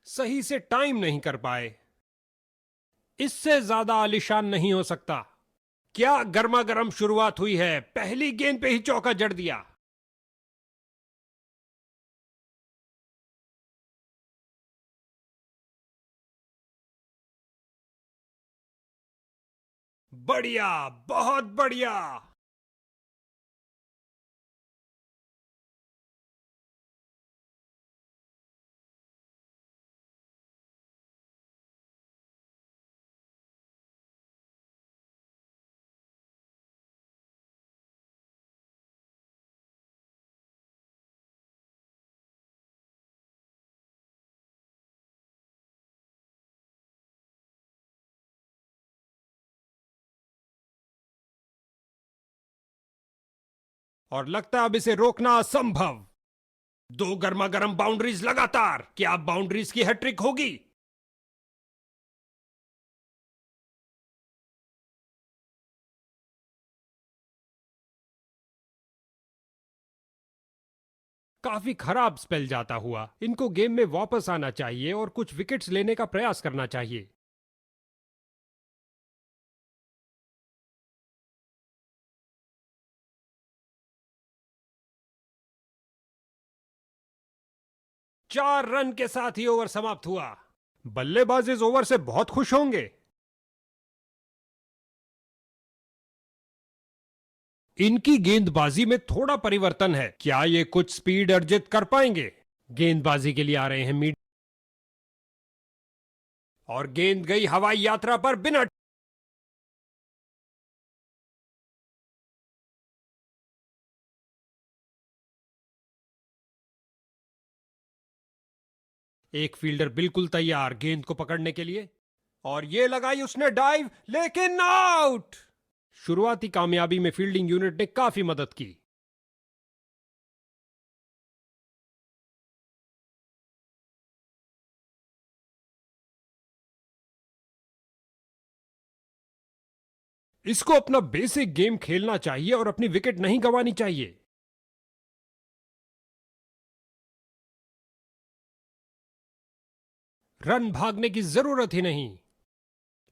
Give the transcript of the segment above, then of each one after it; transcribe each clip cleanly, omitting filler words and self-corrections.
सही से टाइम नहीं कर पाए। इससे ज्यादा आलिशान नहीं हो सकता। क्या गर्मा गर्म शुरुआत हुई है, पहली गेंद पे ही चौका जड़ दिया। बढ़िया, बहुत बढ़िया। और लगता है अब इसे रोकना असंभव। दो गर्मा गर्म बाउंड्रीज लगातार, क्या बाउंड्रीज की हैट्रिक होगी? काफी खराब स्पेल जाता हुआ। इनको गेम में वापस आना चाहिए और कुछ विकेट्स लेने का प्रयास करना चाहिए। चार रन के साथ ही ओवर समाप्त हुआ। बल्लेबाज इस ओवर से बहुत खुश होंगे। इनकी गेंदबाजी में थोड़ा परिवर्तन है, क्या ये कुछ स्पीड अर्जित कर पाएंगे? गेंदबाजी के लिए आ रहे हैं मीड, और गेंद गई हवाई यात्रा पर बिना। एक फील्डर बिल्कुल तैयार गेंद को पकड़ने के लिए, और ये लगाई उसने डाइव, लेकिन आउट। शुरुआती कामयाबी में फील्डिंग यूनिट ने काफी मदद की। इसको अपना बेसिक गेम खेलना चाहिए और अपनी विकेट नहीं गंवानी चाहिए। रन भागने की जरूरत ही नहीं।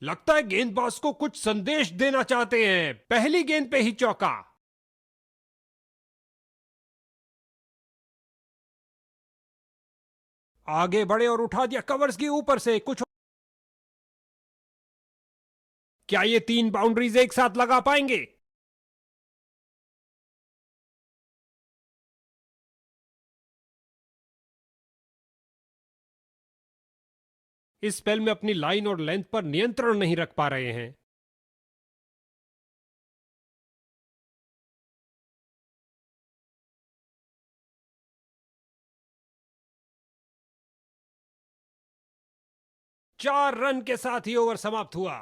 लगता है गेंदबाज को कुछ संदेश देना चाहते हैं, पहली गेंद पे ही चौका। आगे बढ़े और उठा दिया कवर्स के ऊपर से कुछ। क्या ये तीन बाउंड्रीज एक साथ लगा पाएंगे? इस स्पेल में अपनी लाइन और लेंथ पर नियंत्रण नहीं रख पा रहे हैं। चार रन के साथ ही ओवर समाप्त हुआ।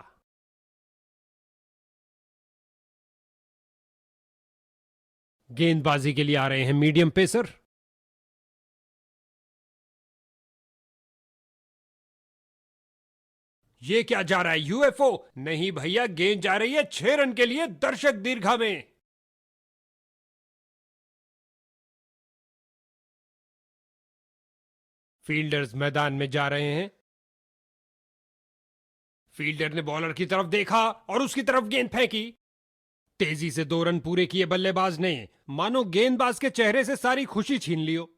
गेंदबाजी के लिए आ रहे हैं मीडियम पेसर। ये क्या जा रहा है, यूएफओ? नहीं भैया, गेंद जा रही है 6 रन के लिए दर्शक दीर्घा में। फील्डर्स मैदान में जा रहे हैं। फील्डर ने बॉलर की तरफ देखा और उसकी तरफ गेंद फेंकी। तेजी से 2 रन पूरे किए बल्लेबाज ने, मानो गेंदबाज के चेहरे से सारी खुशी छीन लियो।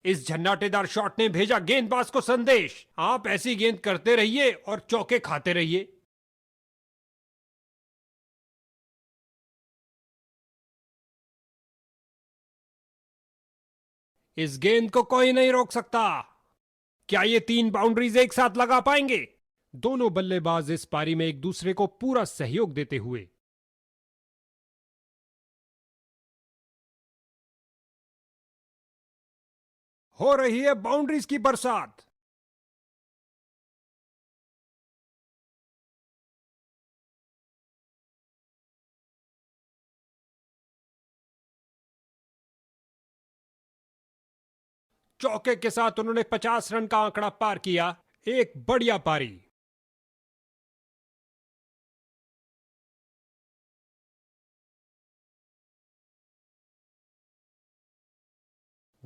इस झन्नाटेदार शॉट ने भेजा गेंदबाज को संदेश, आप ऐसी गेंद करते रहिए और चौके खाते रहिए। इस गेंद को कोई नहीं रोक सकता। क्या ये तीन बाउंड्रीज एक साथ लगा पाएंगे? दोनों बल्लेबाज इस पारी में एक दूसरे को पूरा सहयोग देते हुए। हो रही है बाउंड्रीज की बरसात। चौके के साथ उन्होंने 50 रन का आंकड़ा पार किया। एक बढ़िया पारी।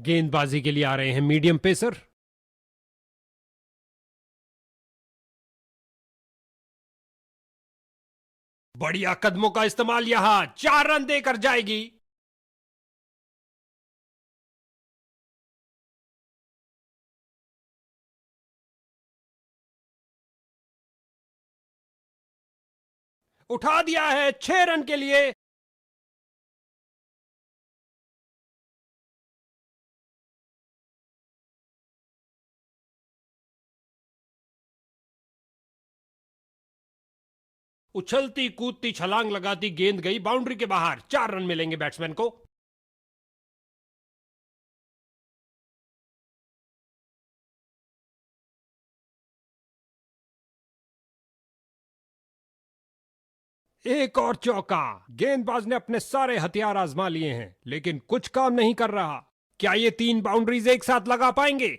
गेंदबाजी के लिए आ रहे हैं मीडियम पेसर। बढ़िया कदमों का इस्तेमाल, यहां 4 रन देकर जाएगी। उठा दिया है 6 रन के लिए। उछलती कूदती छलांग लगाती गेंद गई बाउंड्री के बाहर। 4 रन मिलेंगे बैट्समैन को। एक और चौका। गेंदबाज ने अपने सारे हथियार आजमा लिए हैं, लेकिन कुछ काम नहीं कर रहा। क्या ये 3 बाउंड्रीज एक साथ लगा पाएंगे?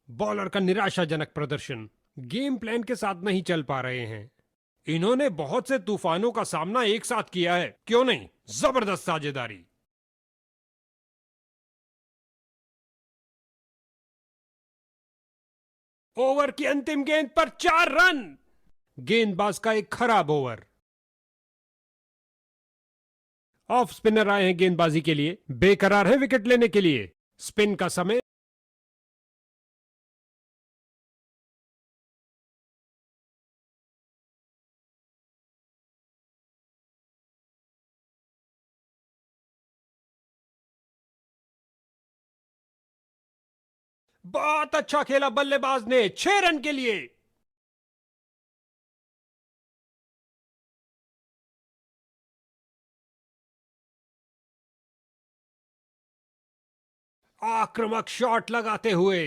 बॉलर का निराशाजनक प्रदर्शन। गेम प्लान के साथ नहीं चल पा रहे हैं। इन्होंने बहुत से तूफानों का सामना एक साथ किया है, क्यों नहीं? जबरदस्त साझेदारी। ओवर की अंतिम गेंद पर 4 रन। गेंदबाज का एक खराब ओवर। ऑफ स्पिनर आए हैं गेंदबाजी के लिए, बेकरार है विकेट लेने के लिए। स्पिन का समय। बहुत अच्छा खेला बल्लेबाज ने, 6 रन के लिए। आक्रामक शॉट लगाते हुए।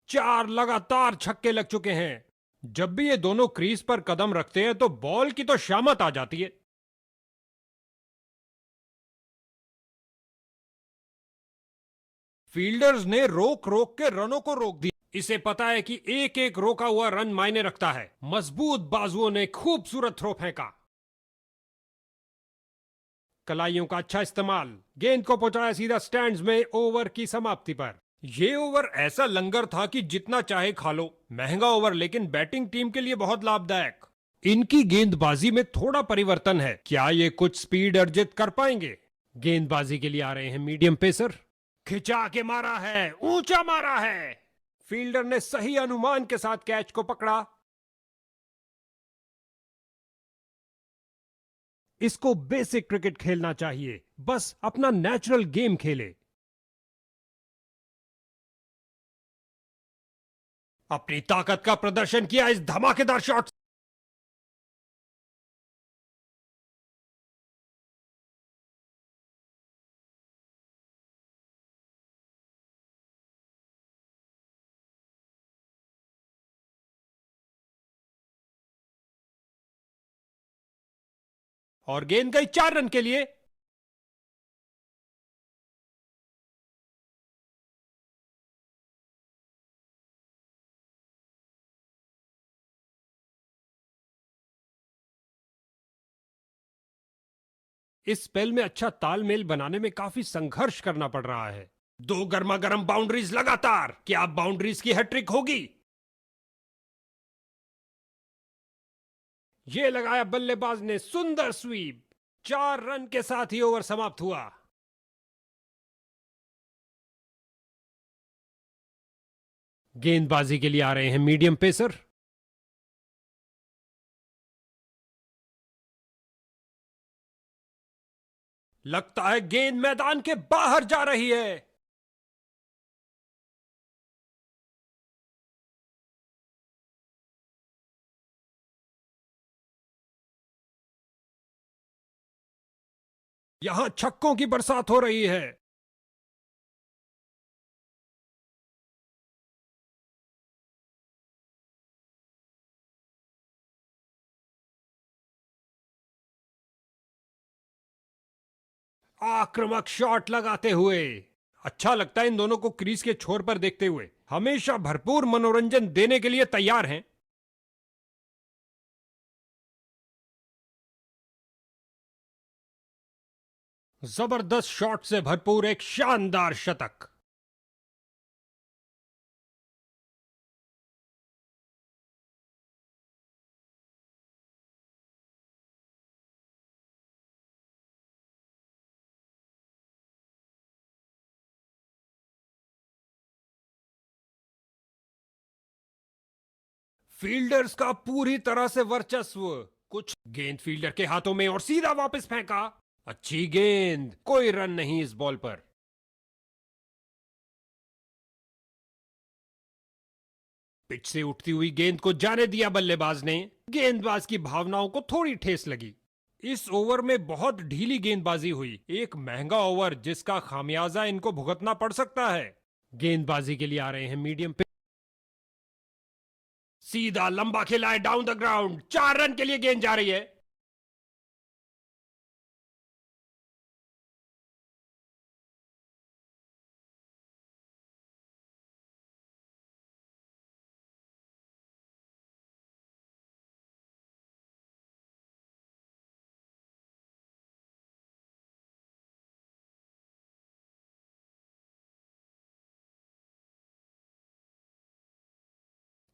चार लगातार छक्के लग चुके हैं। जब भी ये दोनों क्रीज पर कदम रखते हैं तो बॉल की तो शामत आ जाती है। फील्डर्स ने रोक रोक के रनों को रोक दिया। इसे पता है कि एक एक रोका हुआ रन मायने रखता है। मजबूत बाजुओं ने खूबसूरत थ्रो फेंका। कलाइयों का अच्छा इस्तेमाल। गेंद को पहुंचाया सीधा स्टैंड्स में। ओवर की समाप्ति पर। यह ओवर ऐसा लंगर था कि जितना चाहे खा लो। महंगा ओवर, लेकिन बैटिंग टीम के लिए बहुत लाभदायक। इनकी गेंदबाजी में थोड़ा परिवर्तन है। क्या ये कुछ स्पीड अर्जित कर पाएंगे? गेंदबाजी के लिए आ रहे हैं मीडियम पेसर। खिंचा के मारा है, ऊंचा मारा है। फील्डर ने सही अनुमान के साथ कैच को पकड़ा। इसको बेसिक क्रिकेट खेलना चाहिए, बस अपना नेचुरल गेम खेले। अपनी ताकत का प्रदर्शन किया इस धमाकेदार शॉट। और गेंद गई 4 रन के लिए। इस स्पेल में अच्छा तालमेल बनाने में काफी संघर्ष करना पड़ रहा है। 2 गर्मा गर्म बाउंड्रीज लगातार। क्या बाउंड्रीज की हैट्रिक होगी? यह लगाया बल्लेबाज ने, सुंदर स्वीप। 4 रन के साथ ही ओवर समाप्त हुआ। गेंदबाजी के लिए आ रहे हैं मीडियम पेसर। लगता है गेंद मैदान के बाहर जा रही है। यहां छक्कों की बरसात हो रही है। आक्रामक शॉट लगाते हुए। अच्छा लगता है इन दोनों को क्रीज के छोर पर देखते हुए। हमेशा भरपूर मनोरंजन देने के लिए तैयार हैं। जबरदस्त शॉट से भरपूर एक शानदार शतक। फील्डर्स का पूरी तरह से वर्चस्व। कुछ गेंद फील्डर के हाथों में और सीधा वापस फेंका। अच्छी गेंद, कोई रन नहीं इस बॉल पर। पिच से उठती हुई गेंद को जाने दिया बल्लेबाज ने। गेंदबाज की भावनाओं को थोड़ी ठेस लगी। इस ओवर में बहुत ढीली गेंदबाजी हुई। एक महंगा ओवर जिसका खामियाजा इनको भुगतना पड़ सकता है। गेंदबाजी के लिए आ रहे हैं मीडियम पे। सीधा लंबा खिलाए डाउन द ग्राउंड। 4 रन के लिए गेंद जा रही है।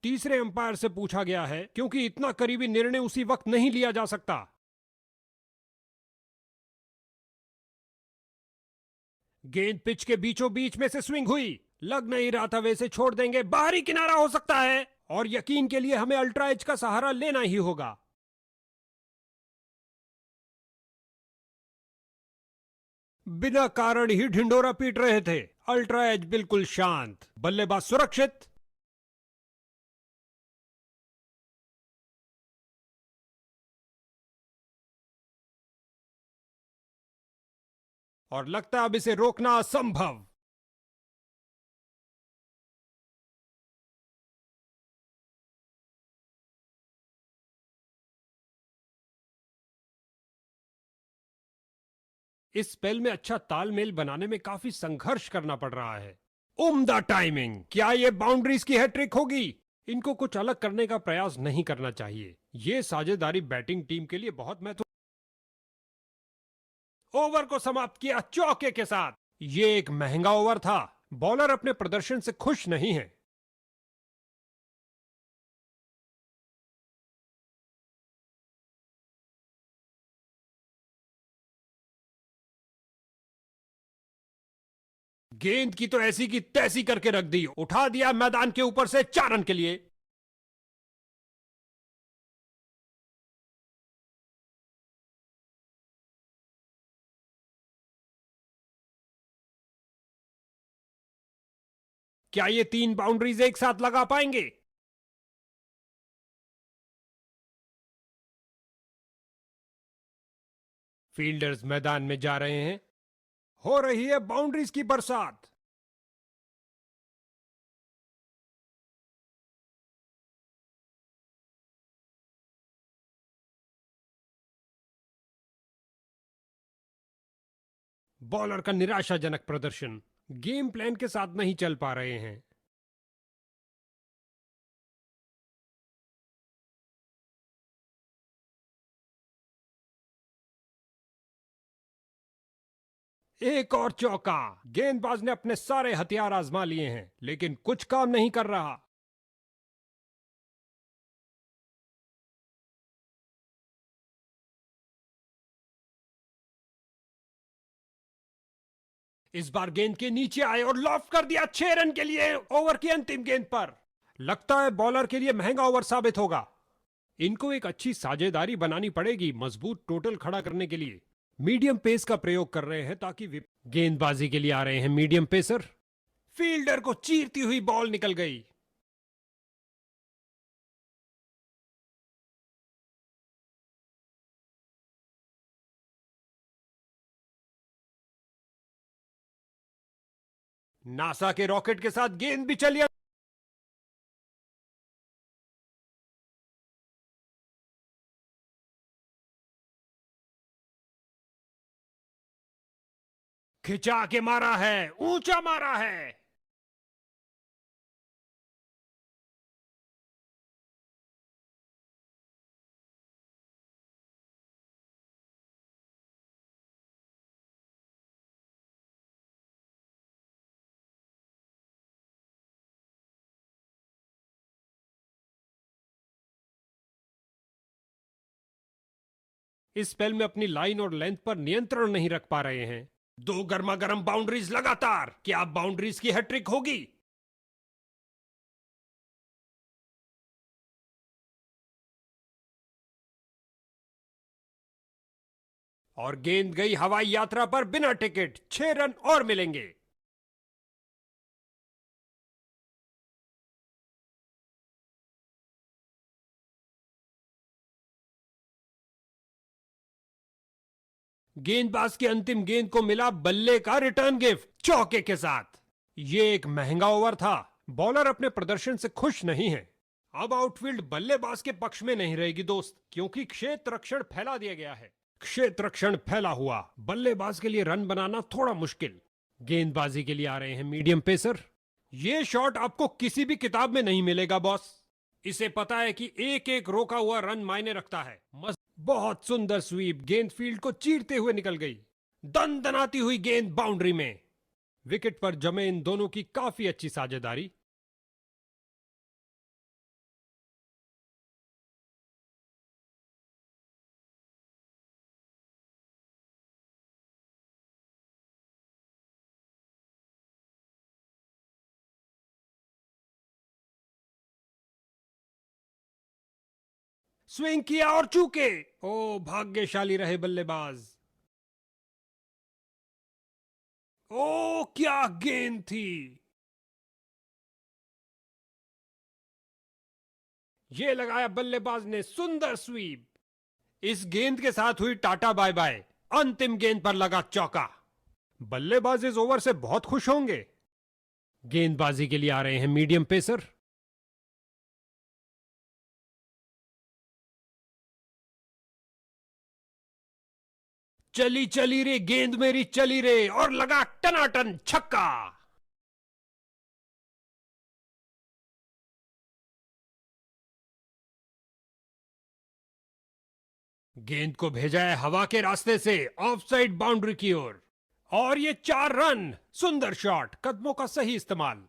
तीसरे अंपायर से पूछा गया है क्योंकि इतना करीबी निर्णय उसी वक्त नहीं लिया जा सकता। गेंद पिच के बीचों बीच में से स्विंग हुई। लग नहीं रहा था वैसे छोड़ देंगे। बाहरी किनारा हो सकता है और यकीन के लिए हमें अल्ट्रा एज का सहारा लेना ही होगा। बिना कारण ही ढिंडोरा पीट रहे थे। अल्ट्रा एज बिल्कुल शांत, बल्लेबाज सुरक्षित। और लगता है अब इसे रोकना असंभव। इस स्पेल में अच्छा तालमेल बनाने में काफी संघर्ष करना पड़ रहा है। उम्दा टाइमिंग। क्या यह बाउंड्रीज की हैट्रिक होगी? इनको कुछ अलग करने का प्रयास नहीं करना चाहिए। यह साझेदारी बैटिंग टीम के लिए बहुत महत्व। ओवर को समाप्त किया चौके के साथ। यह एक महंगा ओवर था। बॉलर अपने प्रदर्शन से खुश नहीं है। गेंद की तो ऐसी की तैसी करके रख दी। उठा दिया मैदान के ऊपर से 4 रन के लिए। क्या ये 3 बाउंड्रीज एक साथ लगा पाएंगे? फील्डर्स मैदान में जा रहे हैं। हो रही है बाउंड्रीज की बरसात। बॉलर का निराशाजनक प्रदर्शन। गेम प्लान के साथ नहीं चल पा रहे हैं। एक और चौका। गेंदबाज ने अपने सारे हथियार आजमा लिए हैं लेकिन कुछ काम नहीं कर रहा। इस बार गेंद के नीचे आए और लॉफ्ट कर दिया 6 रन के लिए ओवर की अंतिम गेंद पर। लगता है बॉलर के लिए महंगा ओवर साबित होगा। इनको एक अच्छी साझेदारी बनानी पड़ेगी मजबूत टोटल खड़ा करने के लिए। मीडियम पेस का प्रयोग कर रहे हैं ताकि गेंदबाजी के लिए आ रहे हैं मीडियम पेसर। फील्डर को चीरती हुई बॉल निकल गई। नासा के रॉकेट के साथ गेंद भी चली। खिंचा के मारा है, ऊंचा मारा है। इस स्पेल में अपनी लाइन और लेंथ पर नियंत्रण नहीं रख पा रहे हैं। दो गर्मा गर्म बाउंड्रीज लगातार, क्या बाउंड्रीज की हैट्रिक होगी? और गेंद गई हवाई यात्रा पर बिना टिकट, 6 रन और मिलेंगे। गेंदबाज की अंतिम गेंद को मिला बल्ले का रिटर्न गिफ्ट चौके के साथ। ये एक महंगा ओवर था। बॉलर अपने प्रदर्शन से खुश नहीं है। अब आउटफील्ड बल्लेबाज के पक्ष में नहीं रहेगी दोस्त, क्योंकि क्षेत्र रक्षण फैला दिया गया है। क्षेत्र रक्षण फैला हुआ, बल्लेबाज के लिए रन बनाना थोड़ा मुश्किल। गेंदबाजी के लिए आ रहे हैं मीडियम पेसर। ये शॉट आपको किसी भी किताब में नहीं मिलेगा बॉस। इसे पता है कि एक एक रोका हुआ रन मायने रखता है। मस्त, बहुत सुंदर स्वीप, गेंद फील्ड को चीरते हुए निकल गई। दनदनाती हुई गेंद बाउंड्री में। विकेट पर जमे इन दोनों की काफी अच्छी साझेदारी। स्विंग किया और चूके। ओ, भाग्यशाली रहे बल्लेबाज। ओ, क्या गेंद थी। ये लगाया बल्लेबाज ने, सुंदर स्वीप। इस गेंद के साथ हुई टाटा बाय बाय। अंतिम गेंद पर लगा चौका। बल्लेबाज इस ओवर से बहुत खुश होंगे। गेंदबाजी के लिए आ रहे हैं मीडियम पेसर। चली चली रे गेंद मेरी चली रे, और लगा टनाटन छक्का। गेंद को भेजा है हवा के रास्ते से ऑफ साइड बाउंड्री की ओर। और ये 4 रन। सुंदर शॉट, कदमों का सही इस्तेमाल।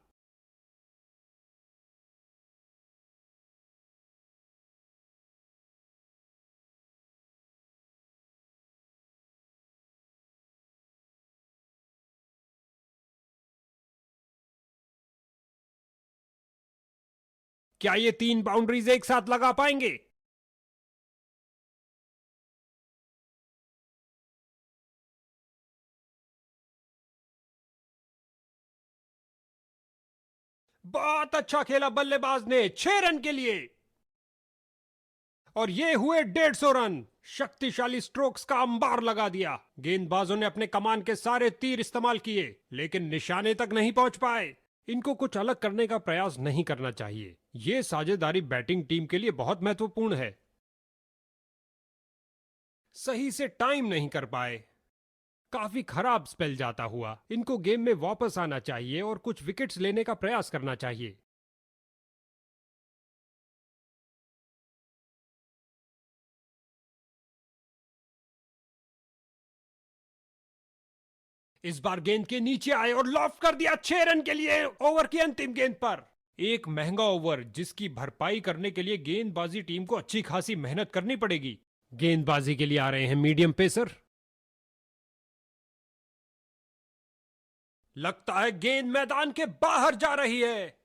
क्या ये 3 बाउंड्रीज एक साथ लगा पाएंगे? बहुत अच्छा खेला बल्लेबाज ने, 6 रन के लिए। और ये हुए 150 रन। शक्तिशाली स्ट्रोक्स का अंबार लगा दिया। गेंदबाजों ने अपने कमान के सारे तीर इस्तेमाल किए, लेकिन निशाने तक नहीं पहुंच पाए। इनको कुछ अलग करने का प्रयास नहीं करना चाहिए। ये साझेदारी बैटिंग टीम के लिए बहुत महत्वपूर्ण है। सही से टाइम नहीं कर पाए। काफी खराब स्पेल जाता हुआ। इनको गेम में वापस आना चाहिए और कुछ विकेट्स लेने का प्रयास करना चाहिए। इस बार गेंद के नीचे आए और लॉफ्ट कर दिया 6 रन के लिए ओवर की अंतिम गेंद पर। एक महंगा ओवर जिसकी भरपाई करने के लिए गेंदबाजी टीम को अच्छी खासी मेहनत करनी पड़ेगी। गेंदबाजी के लिए आ रहे हैं मीडियम पेसर। लगता है गेंद मैदान के बाहर जा रही है।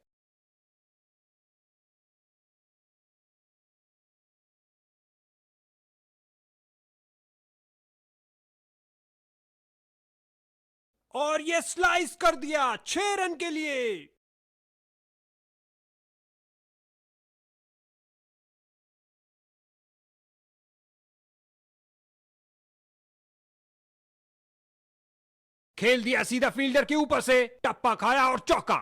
और ये स्लाइस कर दिया 6 रन के लिए। खेल दिया सीधा फील्डर के ऊपर से, टप्पा खाया और चौका।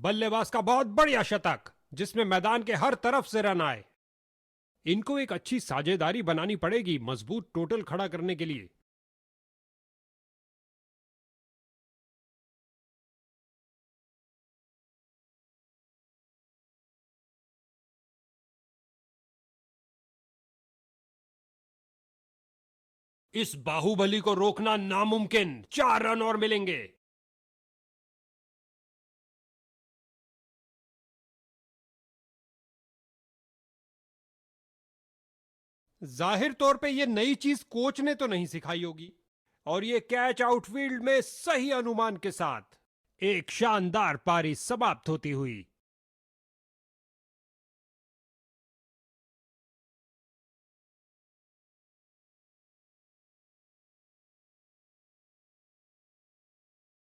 बल्लेबाज का बहुत बढ़िया शतक, जिसमें मैदान के हर तरफ से रन आए। इनको एक अच्छी साझेदारी बनानी पड़ेगी मजबूत टोटल खड़ा करने के लिए। इस बाहुबली को रोकना नामुमकिन, 4 रन और मिलेंगे। जाहिर तौर पे ये नई चीज कोच ने तो नहीं सिखाई होगी। और ये कैच आउटफील्ड में सही अनुमान के साथ एक शानदार पारी समाप्त होती हुई